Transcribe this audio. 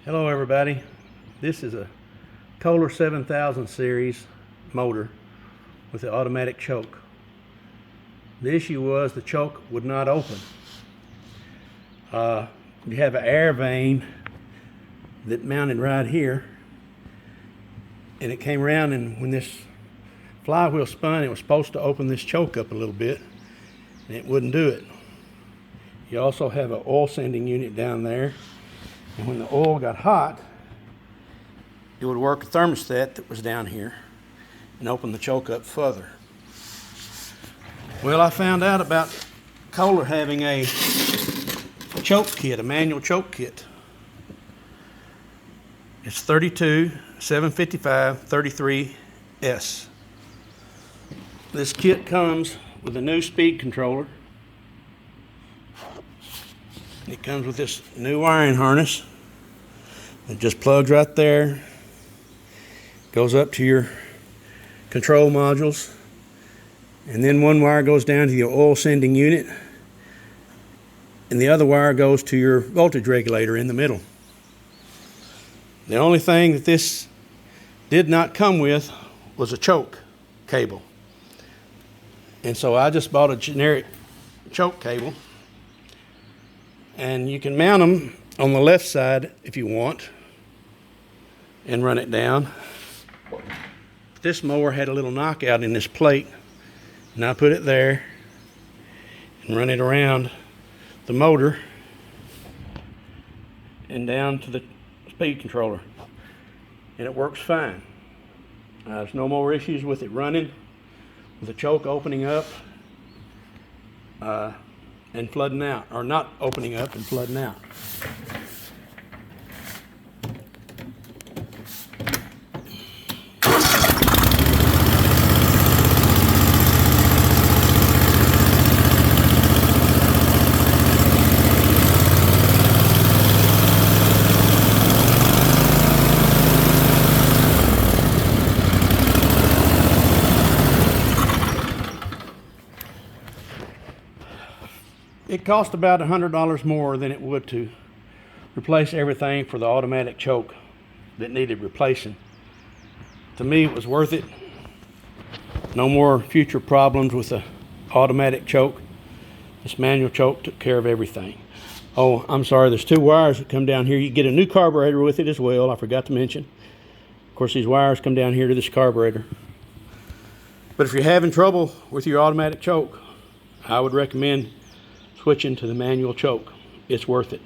Hello everybody, this is a Kohler 7000 series motor with the automatic choke. The issue was the choke would not open. You have an air vane that mounted right here, and it came around, and when this flywheel spun, it was supposed to open this choke up a little bit, and it wouldn't do it. You also have an oil sending unit down there, and when the oil got hot, it would work a thermostat that was down here and open the choke up further. Well, I found out about Kohler having a choke kit, a manual choke kit. It's 32 755 33S. This kit comes with a new speed controller. It comes with this new wiring harness. It just plugs right there. Goes up to your control modules. And then one wire goes down to your oil sending unit. And the other wire goes to your voltage regulator in the middle. The only thing that this did not come with was a choke cable. And so I just bought a generic choke cable. And you can mount them on the left side if you want and run it down. This mower had a little knockout in this plate, and I put it there and run it around the motor and down to the speed controller, and it works fine. There's no more issues with it running, with the choke opening up and flooding out, or not opening up and flooding out. It cost about $100 more than it would to replace everything for the automatic choke that needed replacing. To me, it was worth it. No more future problems with the automatic choke. This manual choke took care of everything. Oh, I'm sorry, there's two wires that come down here. You get a new carburetor with it as well, I forgot to mention. Of course, these wires come down here to this carburetor. But if you're having trouble with your automatic choke, I would recommend switching to the manual choke. It's worth it.